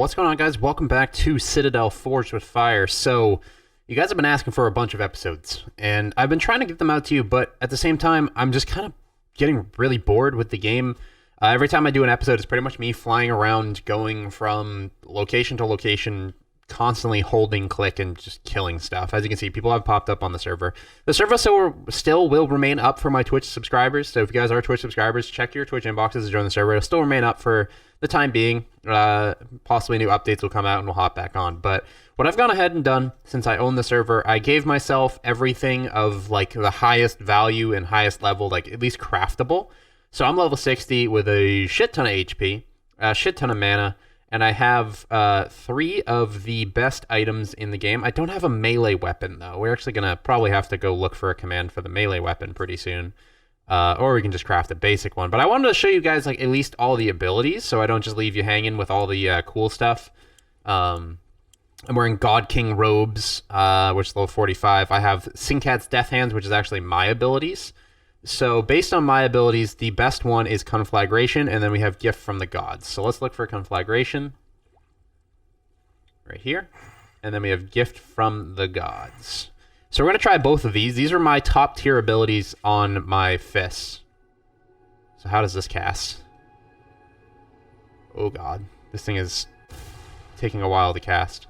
What's going on, guys? Welcome back to Citadel Forged with Fire. So, you guys have been asking for a bunch of episodes, and I've been trying to get them out to you, but at the same time, I'm just kind of getting really bored with the game. Every time I do an episode, it's pretty much me flying around, going from location to location, constantly holding click and just killing stuff. As you can see, people have popped up on the server. The server still will remain up for my Twitch subscribers, so if you guys are Twitch subscribers, check your Twitch inboxes to join the server. It'll still remain up for the time being. Possibly new updates will come out and we'll hop back on. But what I've gone ahead and done since I own the server, I gave myself everything of like the highest value and highest level, like at least craftable. So I'm level 60 with a shit ton of HP, a shit ton of mana, and I have 3 of the best items in the game. I don't have a melee weapon, though. We're actually going to probably have to go look for a command for the melee weapon pretty soon. Or we can just craft a basic one. But I wanted to show you guys like at least all the abilities, so I don't just leave you hanging with all the cool stuff. I'm wearing God King robes, which is level 45. I have Sinkat's Death Hands, which is actually my abilities. So based on my abilities, the best one is Conflagration, and then we have Gift from the Gods. So let's look for Conflagration right here. And then we have Gift from the Gods. So we're going to try both of these. These are my top tier abilities on my fists. So how does this cast? Oh god. This thing is taking a while to cast.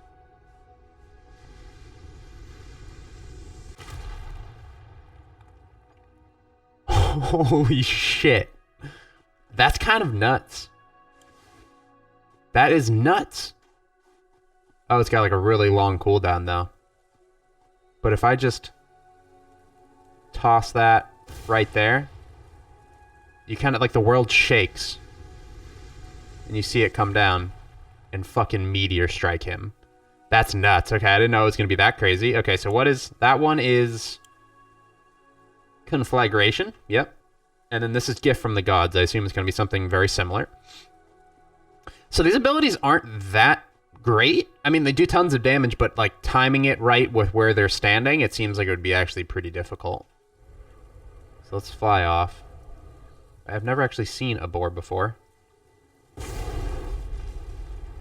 Holy shit. That's kind of nuts. That is nuts. Oh, it's got like a really long cooldown though. But if I just toss that right there, you kind of like the world shakes. And you see it come down and fucking meteor strike him. That's nuts. Okay, I didn't know it was going to be that crazy. Okay, so what is... That one is... Conflagration. Yep. And then this is Gift from the Gods. I assume it's going to be something very similar. So these abilities aren't that great. I mean, they do tons of damage, but like timing it right with where they're standing, it seems like it would be actually pretty difficult. So let's fly off. I've never actually seen a boar before.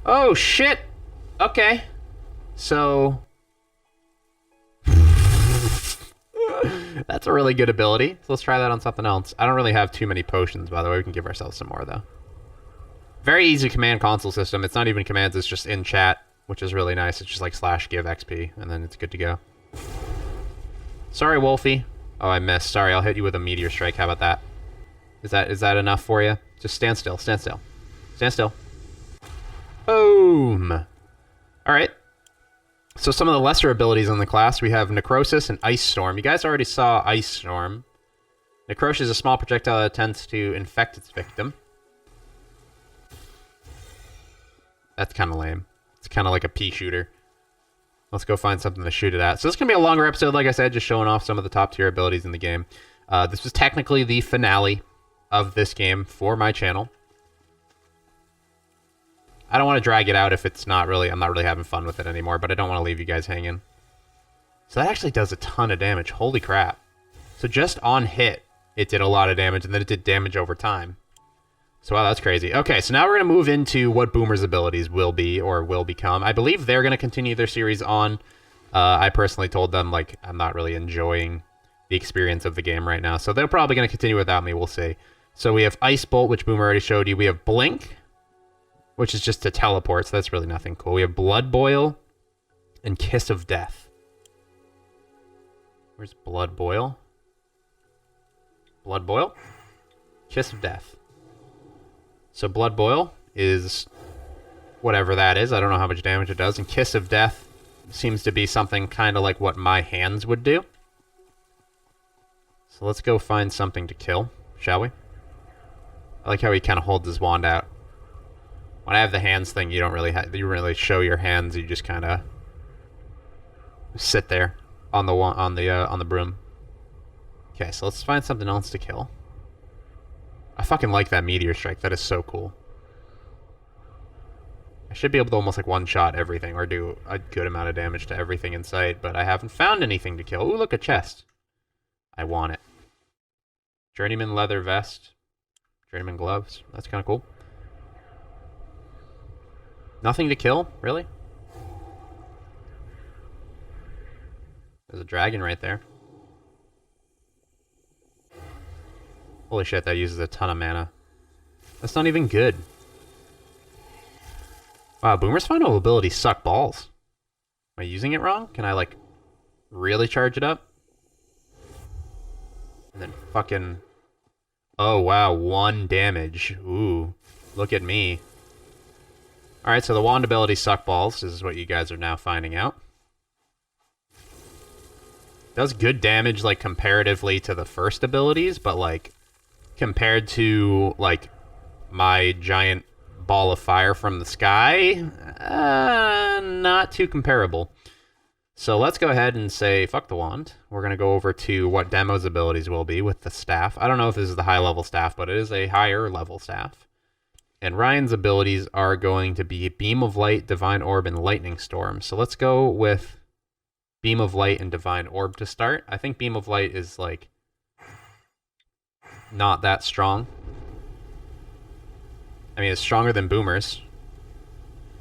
Oh, shit! Okay. So... That's a really good ability. So let's try that on something else. I don't really have too many potions, by the way. We can give ourselves some more, though. Very easy command console system. It's not even commands, it's just in chat, which is really nice. It's just like /give XP, and then it's good to go. Sorry, Wolfie. Oh, I missed. Sorry, I'll hit you with a meteor strike. How about that? Is that enough for you? Just stand still. Stand still. Stand still. Boom! Alright. So some of the lesser abilities in the class, we have Necrosis and Ice Storm. You guys already saw Ice Storm. Necrosis is a small projectile that tends to infect its victim. That's kind of lame. It's kind of like a pea shooter. Let's go find something to shoot it at. So this is going to be a longer episode, like I said, just showing off some of the top tier abilities in the game. This was technically the finale of this game for my channel. I don't want to drag it out if it's not really... I'm not really having fun with it anymore, but I don't want to leave you guys hanging. So that actually does a ton of damage. Holy crap. So just on hit, it did a lot of damage, and then it did damage over time. So wow, that's crazy. Okay, so now we're going to move into what Boomer's abilities will be, or will become. I believe they're going to continue their series on. I personally told them, like, I'm not really enjoying the experience of the game right now, so they're probably going to continue without me, we'll see. So we have Ice Bolt, which Boomer already showed you. We have Blink, which is just to teleport, so that's really nothing cool. We have Blood Boil and Kiss of Death. Where's Blood Boil? Blood Boil? Kiss of Death. So Blood Boil is whatever that is. I don't know how much damage it does. And Kiss of Death seems to be something kind of like what my hands would do. So let's go find something to kill, shall we? I like how he kind of holds his wand out. When I have the hands thing, you don't really show your hands. You just kind of sit there on the broom. Okay, so let's find something else to kill. I fucking like that meteor strike. That is so cool. I should be able to almost like one-shot everything or do a good amount of damage to everything in sight, but I haven't found anything to kill. Ooh, look, a chest. I want it. Journeyman leather vest. Journeyman gloves. That's kind of cool. Nothing to kill? Really? There's a dragon right there. Holy shit, that uses a ton of mana. That's not even good. Wow, Boomer's final abilities suck balls. Am I using it wrong? Can I, like, really charge it up? And then fucking... Oh, wow, 1 damage. Ooh, look at me. Alright, so the wand abilities suck balls. This is what you guys are now finding out. Does good damage, like, comparatively to the first abilities, but, like, compared to, like, my giant ball of fire from the sky, not too comparable. So let's go ahead and say, fuck the wand. We're going to go over to what Demo's abilities will be with the staff. I don't know if this is the high-level staff, but it is a higher-level staff. And Ryan's abilities are going to be Beam of Light, Divine Orb, and Lightning Storm. So let's go with Beam of Light and Divine Orb to start. I think Beam of Light is, like, not that strong. I mean, it's stronger than Boomer's.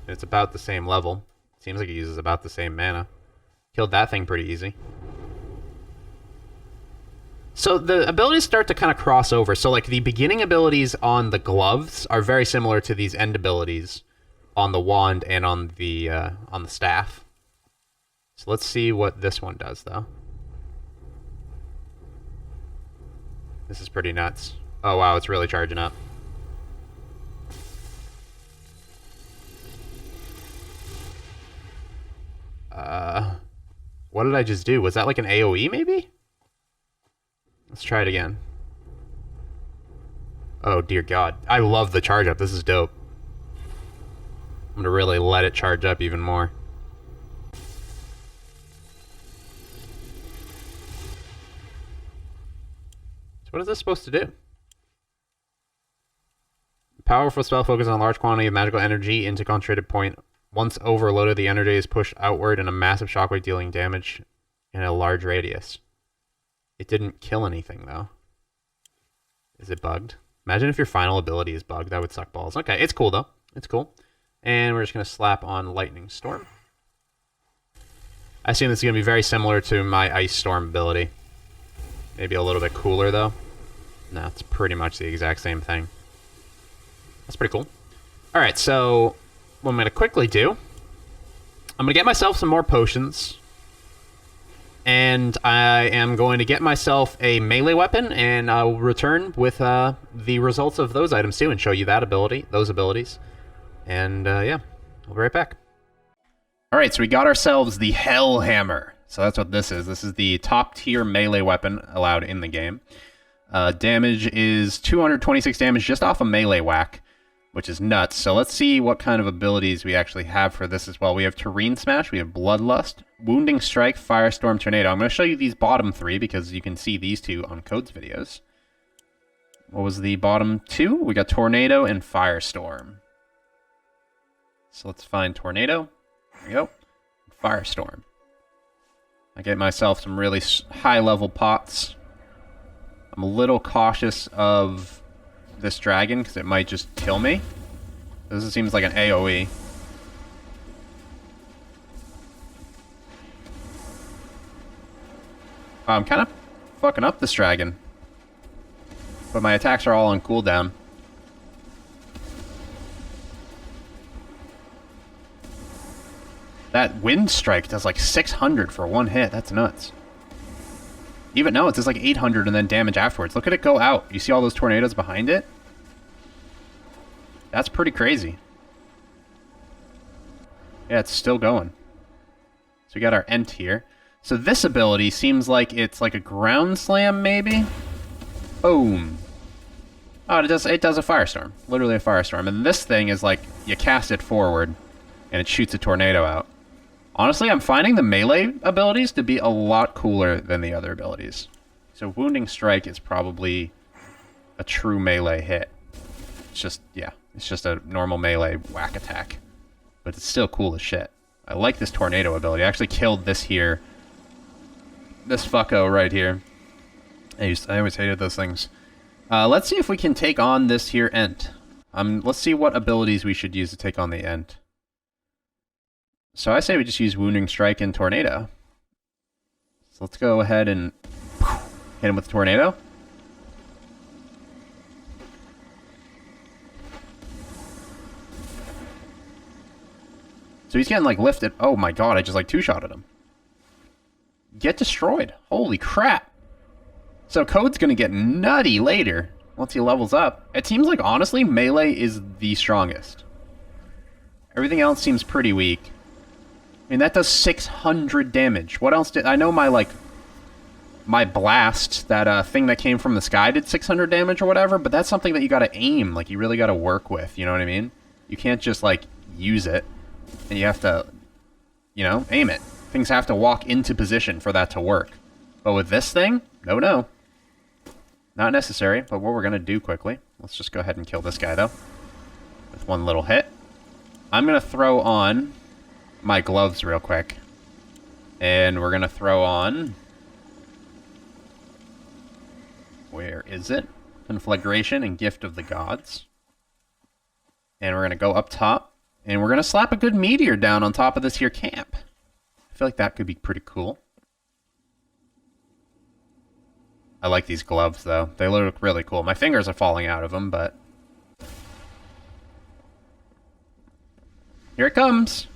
It's about the same level. Seems like it uses about the same mana. Killed that thing pretty easy. So the abilities start to kind of cross over. So, like, the beginning abilities on the gloves are very similar to these end abilities on the wand and on the staff. So let's see what this one does, though. This is pretty nuts. Oh, wow, it's really charging up. What did I just do? Was that like an AoE, maybe? Let's try it again. Oh, dear God. I love the charge up. This is dope. I'm gonna really let it charge up even more. So what is this supposed to do? Powerful spell focuses on a large quantity of magical energy into concentrated point. Once overloaded, the energy is pushed outward in a massive shockwave, dealing damage in a large radius. It didn't kill anything, though. Is it bugged? Imagine if your final ability is bugged. That would suck balls. Okay, it's cool, though. It's cool. And we're just going to slap on Lightning Storm. I assume this is going to be very similar to my Ice Storm ability. Maybe a little bit cooler, though. No, it's pretty much the exact same thing. That's pretty cool. Alright, so what I'm going to quickly do, I'm going to get myself some more potions. And I am going to get myself a melee weapon, and I'll return with the results of those items too, and show you that ability, those abilities. And yeah, I'll be right back. Alright, so we got ourselves the Hell Hammer. So that's what this is. This is the top tier melee weapon allowed in the game. Damage is 226 damage just off a melee whack, which is nuts. So let's see what kind of abilities we actually have for this as well. We have Terrain Smash, we have Bloodlust, Wounding Strike, Firestorm, Tornado. I'm going to show you these bottom three because you can see these two on Code's videos. What was the bottom two? We got Tornado and Firestorm. So let's find Tornado. There we go. Firestorm. I get myself some really high-level pots. I'm a little cautious of this dragon because it might just kill me. This seems like an AoE. I'm kind of fucking up this dragon. But my attacks are all on cooldown. That Wind Strike does like 600 for one hit. That's nuts. Even no, it does like 800 and then damage afterwards. Look at it go out. You see all those tornadoes behind it? That's pretty crazy. Yeah, it's still going. So we got our Ent here. So this ability seems like it's like a ground slam, maybe? Boom. Oh, it does a firestorm. Literally a firestorm. And this thing is like, you cast it forward, and it shoots a tornado out. Honestly, I'm finding the melee abilities to be a lot cooler than the other abilities. So Wounding Strike is probably a true melee hit. It's just, yeah, it's just a normal melee whack attack. But it's still cool as shit. I like this Tornado ability. I actually killed this here. This fucko right here. I always hated those things. Let's see if we can take on this here Ent. Let's see what abilities we should use to take on the Ent. So I say we just use Wounding Strike and Tornado. So let's go ahead and hit him with the Tornado. So he's getting, like, lifted. Oh my god, I just, like, two-shotted him. Get destroyed. Holy crap. So Code's gonna get nutty later once he levels up. It seems like, honestly, melee is the strongest. Everything else seems pretty weak. I mean, that does 600 damage. What else did... I know my, like... my blast, that thing that came from the sky did 600 damage or whatever, but that's something that you gotta aim. Like, you really gotta work with, you know what I mean? You can't just, like, use it. And you have to, you know, aim it. Things have to walk into position for that to work. But with this thing, no. Not necessary, but what we're going to do quickly. Let's just go ahead and kill this guy, though. With one little hit. I'm going to throw on my gloves real quick. And we're going to throw on... where is it? Conflagration and Gift of the Gods. And we're going to go up top. And we're going to slap a good meteor down on top of this here camp. I feel like that could be pretty cool. I like these gloves, though. They look really cool. My fingers are falling out of them, but... here it comes!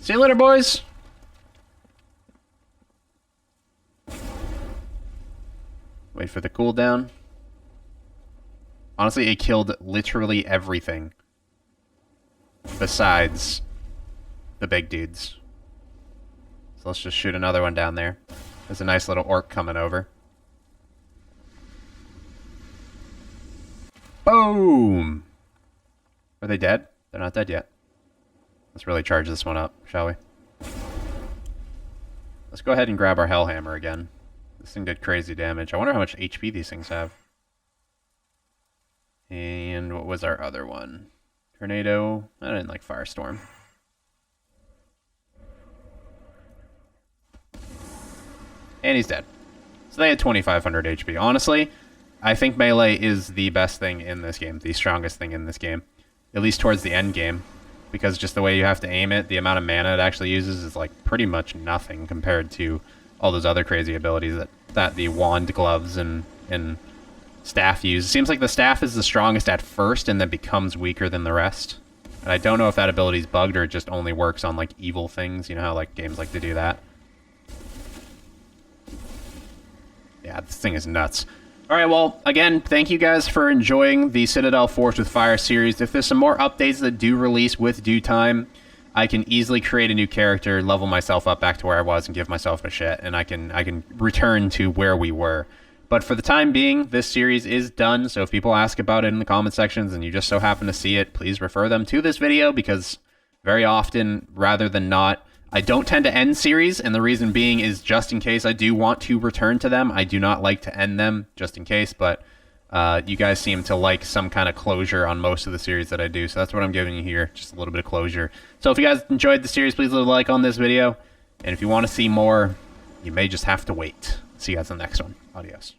See you later, boys! Wait for the cooldown. Honestly, it killed literally everything. Besides the big dudes. So let's just shoot another one down there. There's a nice little orc coming over. Boom! Are they dead? They're not dead yet. Let's really charge this one up, shall we? Let's go ahead and grab our Hellhammer again. This thing did crazy damage. I wonder how much HP these things have. And what was our other one? Tornado. I didn't like Firestorm. And he's dead. So they had 2,500 HP. Honestly, I think melee is the best thing in this game. The strongest thing in this game. At least towards the end game. Because just the way you have to aim it, the amount of mana it actually uses is like pretty much nothing compared to all those other crazy abilities that the wand, gloves, and staff use. It seems like the staff is the strongest at first and then becomes weaker than the rest. And I don't know if that ability is bugged or it just only works on like evil things. You know how like games like to do that. Yeah, this thing is nuts. Alright, well, again, thank you guys for enjoying the Citadel Forged with Fire series. If there's some more updates that do release with due time, I can easily create a new character, level myself up back to where I was, and give myself a shit, and I can return to where we were. But for the time being, this series is done, so if people ask about it in the comment sections and you just so happen to see it, please refer them to this video, because very often, rather than not, I don't tend to end series, and the reason being is just in case I do want to return to them. I do not like to end them, just in case, but you guys seem to like some kind of closure on most of the series that I do, so that's what I'm giving you here, just a little bit of closure. So if you guys enjoyed the series, please leave a like on this video, and if you want to see more, you may just have to wait. See you guys in the next one. Adios.